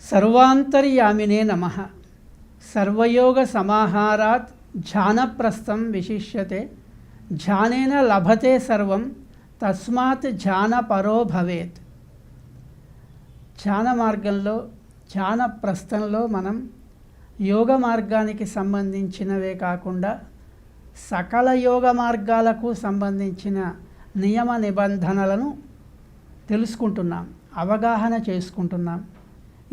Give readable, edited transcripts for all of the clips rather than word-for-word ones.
సర్వాంతర్యామినే నమః. సర్వయోగ సమాహారాత్ ధ్యానప్రస్థం విశిష్యతే. ధ్యానేన లభతే సర్వం తస్మాత్ ధ్యానపరో భవేత్. ధ్యాన మార్గంలో, ధ్యాన ప్రస్థంలో మనం యోగ మార్గానికి సంబంధించినవే కాకుండా సకల యోగ మార్గాలకు సంబంధించిన నియమ నిబంధనలను తెలుసుకుంటున్నాం, అవగాహన చేసుకుంటున్నాం.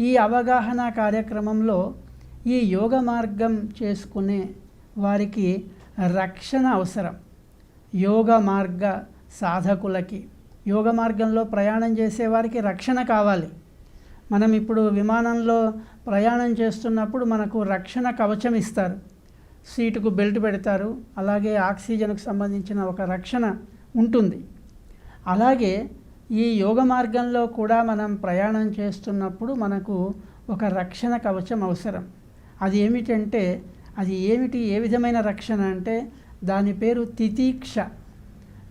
ఈ అవగాహన కార్యక్రమంలో ఈ యోగ మార్గం చేసుకునే వారికి రక్షణ అవసరం. యోగ మార్గ సాధకులకి, యోగ మార్గంలో ప్రయాణం చేసేవారికి రక్షణ కావాలి. మనం ఇప్పుడు విమానంలో ప్రయాణం చేస్తున్నప్పుడు మనకు రక్షణ కవచం ఇస్తారు, సీటుకు బెల్ట్ పెడతారు, అలాగే ఆక్సిజన్కు సంబంధించిన ఒక రక్షణ ఉంటుంది. అలాగే ఈ యోగ మార్గంలో కూడా మనం ప్రయాణం చేస్తున్నప్పుడు మనకు ఒక రక్షణ కవచం అవసరం. అది ఏమిటంటే, ఏ విధమైన రక్షణ అంటే దాని పేరు తితిక్ష.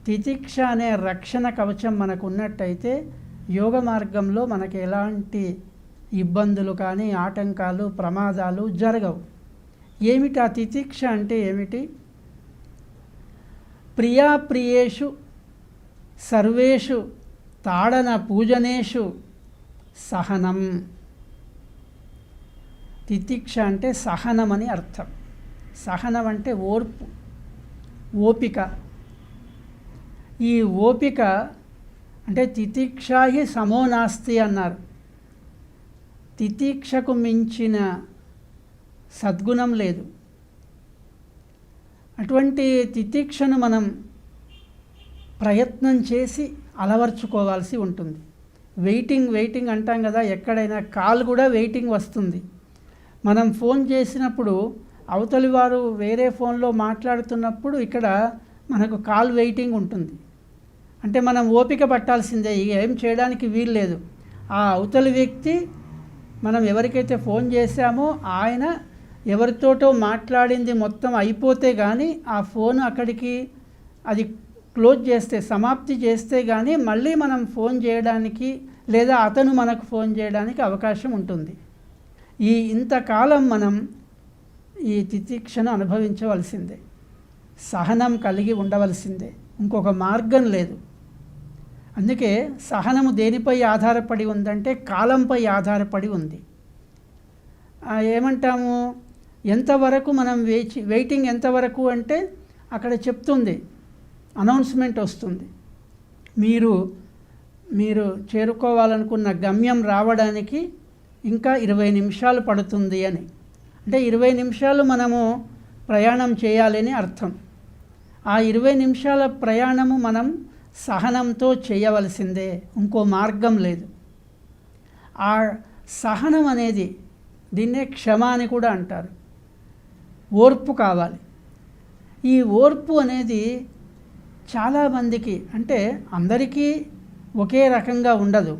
తితిక్ష అనే రక్షణ కవచం మనకు ఉన్నట్టయితే యోగ మార్గంలో మనకు ఎలాంటి ఇబ్బందులు కానీ, ఆటంకాలు, ప్రమాదాలు జరగవు. ఏమిటి ఆ తితిక్ష అంటే ఏమిటి? ప్రియాప్రియేషు సర్వేషు తాడన పూజనేషు సహనం. తితిక్ష అంటే సహనం అని అర్థం. సహనం అంటే ఓర్పు, ఓపిక. ఈ ఓపిక అంటే తితిక్షాహి సమో నాస్తి అన్నారు. తితిక్షకు మించిన సద్గుణం లేదు. అటువంటి తితిక్షను మనం ప్రయత్నం చేసి అలవర్చుకోవాల్సి ఉంటుంది. వెయిటింగ్ అంటాం కదా, ఎక్కడైనా కాల్ కూడా వెయిటింగ్ వస్తుంది. మనం ఫోన్ చేసినప్పుడు అవతలి వారు వేరే ఫోన్లో మాట్లాడుతున్నప్పుడు ఇక్కడ మనకు కాల్ వెయిటింగ్ ఉంటుంది. అంటే మనం ఓపిక పట్టాల్సిందే, ఏం చేయడానికి వీలు లేదు. ఆ అవతలి వ్యక్తి, మనం ఎవరికైతే ఫోన్ చేశామో ఆయన ఎవరితోటో మాట్లాడింది మొత్తం అయిపోతే కానీ ఆ ఫోన్ అక్కడికి అది క్లోజ్ చేస్తే, సమాప్తి చేస్తే కానీ మళ్ళీ మనం ఫోన్ చేయడానికి లేదా అతను మనకు ఫోన్ చేయడానికి అవకాశం ఉంటుంది. ఇంతకాలం మనం ఈ తితిక్షను అనుభవించవలసిందే, సహనం కలిగి ఉండవలసిందే, ఇంకొక మార్గం లేదు. అందుకే సహనము దేనిపై ఆధారపడి ఉందంటే కాలంపై ఆధారపడి ఉంది. ఏమంటాము, ఎంతవరకు మనం వెయిటింగ్ ఎంతవరకు అంటే అక్కడ చెప్తుంది, అనౌన్స్మెంట్ వస్తుంది, మీరు చేరుకోవాలనుకున్న గమ్యం రావడానికి ఇంకా 20 నిమిషాలు పడుతుంది అని. అంటే 20 నిమిషాలు మనము ప్రయాణం చేయాలని అర్థం. ఆ 20 నిమిషాల ప్రయాణము మనం సహనంతో చేయవలసిందే, ఇంకో మార్గం లేదు. ఆ సహనం అనేది, దీన్నే క్షమ అని కూడా అంటారు. ఓర్పు కావాలి. ఈ ఓర్పు అనేది చాలామందికి, అంటే అందరికీ ఒకే రకంగా ఉండదు.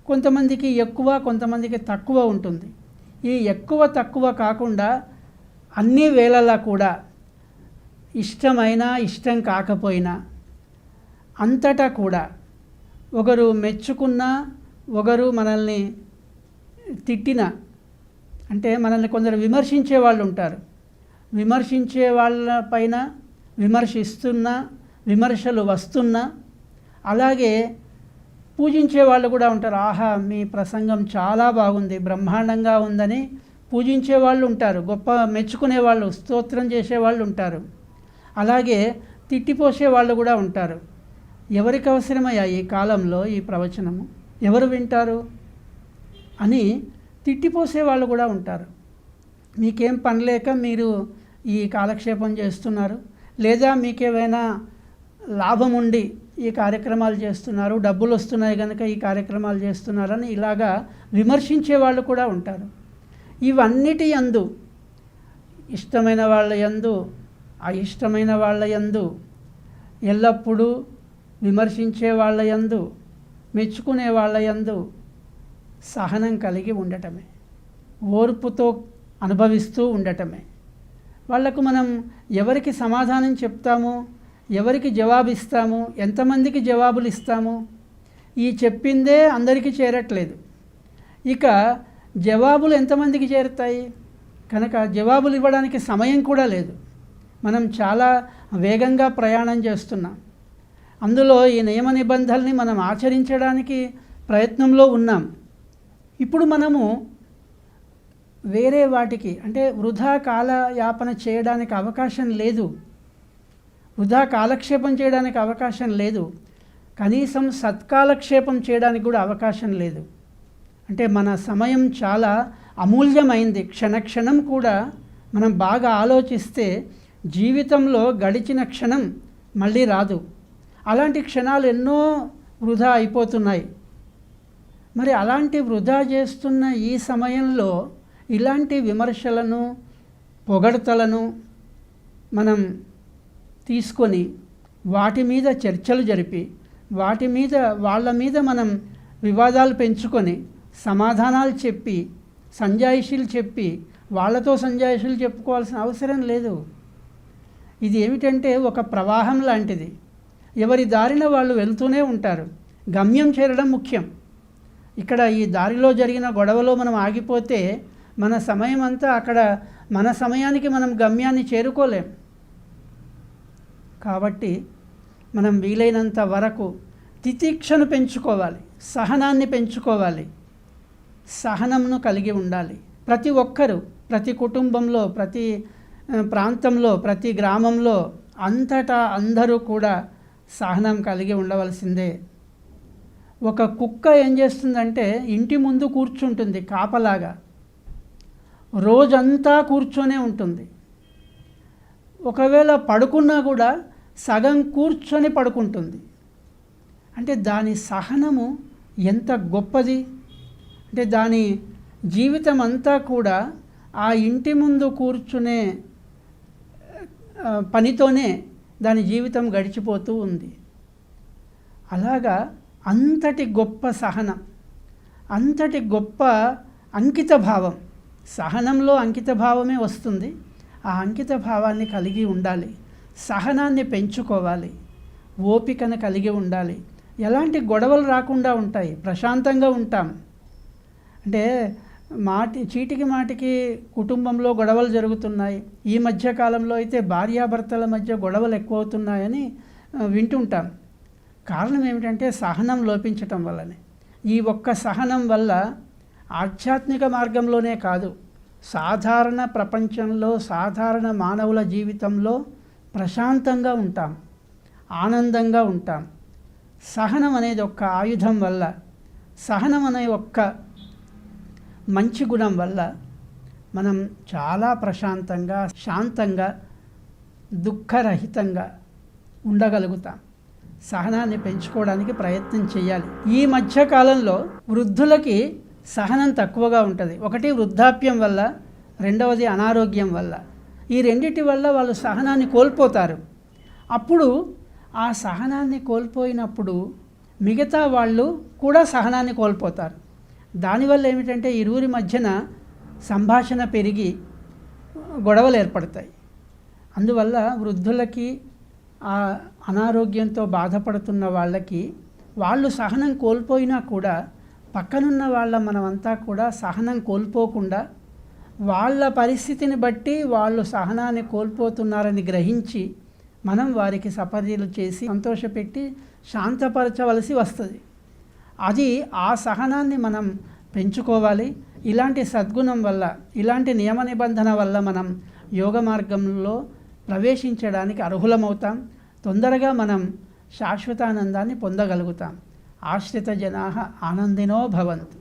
కొంతమందికి ఎక్కువ, కొంతమందికి తక్కువ ఉంటుంది. ఈ ఎక్కువ తక్కువ కాకుండా అన్ని వేళలా కూడా ఇష్టమైనా ఇష్టం కాకపోయినా అంతటా కూడా ఒకరు మెచ్చుకున్నా, ఒకరు మనల్ని తిట్టినా, అంటే మనల్ని కొందరు విమర్శించే వాళ్ళు ఉంటారు. విమర్శించే వాళ్ళపైన విమర్శిస్తున్నా, విమర్శలు వస్తున్నా, అలాగే పూజించే వాళ్ళు కూడా ఉంటారు. ఆహా, మీ ప్రసంగం చాలా బాగుంది, బ్రహ్మాండంగా ఉందని పూజించే వాళ్ళు ఉంటారు, గొప్ప మెచ్చుకునే వాళ్ళు, స్తోత్రం చేసేవాళ్ళు ఉంటారు. అలాగే తిట్టిపోసే వాళ్ళు కూడా ఉంటారు. ఎవరికి అవసరమయ్యా ఈ కాలంలో ఈ ప్రవచనము, ఎవరు వింటారు అని తిట్టిపోసే వాళ్ళు కూడా ఉంటారు. మీకేం పని లేక మీరు ఈ కాలక్షేపం చేస్తున్నారు, లేదా మీకేమైనా లాభం ఉండి ఈ కార్యక్రమాలు చేస్తున్నారు, డబ్బులు వస్తున్నాయి కనుక ఈ కార్యక్రమాలు చేస్తున్నారని ఇలాగా విమర్శించే వాళ్ళు కూడా ఉంటారు. ఇవన్నిటి యందు, ఇష్టమైన వాళ్ళ యందు, అయిష్టమైన వాళ్ళ యందు, ఎల్లప్పుడూ విమర్శించే వాళ్ళ యందు, మెచ్చుకునే వాళ్ళ యందు సహనం కలిగి ఉండటమే, ఓర్పుతో అనుభవిస్తూ ఉండటమే. వాళ్లకు మనం ఎవరికి సమాధానం చెప్తాము, ఎవరికి జవాబిస్తాము, ఎంతమందికి జవాబులు ఇస్తాము, ఈ చెప్పిందే అందరికీ చేరట్లేదు. ఇక జవాబులు ఎంతమందికి చేరుతాయి? కనుక జవాబులు ఇవ్వడానికి సమయం కూడా లేదు. మనం చాలా వేగంగా ప్రయాణం చేస్తున్నాం. అందులో ఈ నియమ నిబంధనల్ని మనం ఆచరించడానికి ప్రయత్నంలో ఉన్నాం. ఇప్పుడు మనము వేరే వాటికి అంటే వృధా కాలయాపన చేయడానికి అవకాశం లేదు, వృధా కాలక్షేపం చేయడానికి అవకాశం లేదు, కనీసం సత్కాలక్షేపం చేయడానికి కూడా అవకాశం లేదు. అంటే మన సమయం చాలా అమూల్యమైంది. క్షణక్షణం కూడా మనం బాగా ఆలోచిస్తే జీవితంలో గడిచిన క్షణం మళ్ళీ రాదు. అలాంటి క్షణాలు ఎన్నో వృధా అయిపోతున్నాయి. మరి అలాంటి వృధా చేస్తున్న ఈ సమయంలో ఇలాంటి విమర్శలను, పొగడ్తలను మనం తీసుకొని వాటి మీద చర్చలు జరిపి వాళ్ళ మీద మనం వివాదాలు పెంచుకొని సమాధానాలు చెప్పి సంజాయిషీలు చెప్పి వాళ్ళతో సంజాయిషీలు చెప్పుకోవాల్సిన అవసరం లేదు. ఇది ఏమిటంటే ఒక ప్రవాహం లాంటిది. ఎవరి దారిన వాళ్ళు వెళ్తూనే ఉంటారు. గమ్యం చేరడం ముఖ్యం. ఇక్కడ ఈ దారిలో జరిగిన గొడవలో మనం ఆగిపోతే మన సమయం అంతా అక్కడ, మన సమయానికి మనం గమ్యాన్ని చేరుకోలేం. కాబట్టి మనం వీలైనంత వరకు తితిక్షను పెంచుకోవాలి, సహనాన్ని పెంచుకోవాలి, సహనంను కలిగి ఉండాలి. ప్రతి ఒక్కరూ, ప్రతి కుటుంబంలో, ప్రతి ప్రాంతంలో, ప్రతి గ్రామంలో అంతటా అందరూ కూడా సహనం కలిగి ఉండవలసిందే. ఒక కుక్క ఏం చేస్తుందంటే ఇంటి ముందు కూర్చుంటుంది కాపలాగా, రోజంతా కూర్చొనే ఉంటుంది. ఒకవేళ పడుకున్నా కూడా సగం కూర్చొని పడుకుంటుంది. అంటే దాని సహనము ఎంత గొప్పది. అంటే దాని జీవితం అంతా కూడా ఆ ఇంటి ముందు కూర్చునే పనితోనే దాని జీవితం గడిచిపోతూ ఉంది. అలాగా అంతటి గొప్ప సహనం, అంతటి గొప్ప అంకిత భావం, సహనంలో అంకిత భావమే వస్తుంది. ఆ అంకిత భావాన్ని కలిగి ఉండాలి, సహనాన్ని పెంచుకోవాలి, ఓపికను కలిగి ఉండాలి. ఎలాంటి గొడవలు రాకుండా ఉంటాయి, ప్రశాంతంగా ఉంటాం. అంటే చీటికి మాటికి కుటుంబంలో గొడవలు జరుగుతున్నాయి. ఈ మధ్యకాలంలో అయితే భార్యాభర్తల మధ్య గొడవలు ఎక్కువ అవుతున్నాయని వింటుంటాం. కారణం ఏమిటంటే సహనం లోపించటం వల్లనే. ఈ ఒక్క సహనం వల్ల ఆధ్యాత్మిక మార్గంలోనే కాదు, సాధారణ ప్రపంచంలో, సాధారణ మానవుల జీవితంలో ప్రశాంతంగా ఉంటాం, ఆనందంగా ఉంటాం. సహనం అనేది ఒక్క ఆయుధం వల్ల, సహనం అనే ఒక్క మంచి గుణం వల్ల మనం చాలా ప్రశాంతంగా, శాంతంగా, దుఃఖరహితంగా ఉండగలుగుతాం. సహనాన్ని పెంచుకోవడానికి ప్రయత్నం చేయాలి. ఈ మధ్యకాలంలో వృద్ధులకి సహనం తక్కువగా ఉంటుంది. ఒకటి వృద్ధాప్యం వల్ల, రెండవది అనారోగ్యం వల్ల. ఈ రెండిటి వల్ల వాళ్ళు సహనాన్ని కోల్పోతారు. అప్పుడు ఆ సహనాన్ని కోల్పోయినప్పుడు మిగతా వాళ్ళు కూడా సహనాన్ని కోల్పోతారు. దానివల్ల ఏమిటంటే ఇరువురి మధ్యన సంభాషణ పెరిగి గొడవలు ఏర్పడతాయి. అందువల్ల వృద్ధులకి, ఆ అనారోగ్యంతో బాధపడుతున్న వాళ్ళకి, వాళ్ళు సహనం కోల్పోయినా కూడా పక్కనున్న మనమంతా కూడా సహనం కోల్పోకుండా, వాళ్ళ పరిస్థితిని బట్టి వాళ్ళు సహనాన్ని కోల్పోతున్నారని గ్రహించి మనం వారికి సపర్యలు చేసి సంతోషపెట్టి శాంతపరచవలసి వస్తుంది. అది ఆ సహనాన్ని మనం పెంచుకోవాలి. ఇలాంటి సద్గుణం వల్ల, ఇలాంటి నియమ నిబంధన వల్ల మనం యోగ మార్గంలో ప్రవేశించడానికి అర్హులమవుతాం. తొందరగా మనం శాశ్వతానందాన్ని పొందగలుగుతాం. ఆశ్రిత జనాః ఆనందినో భవంతు.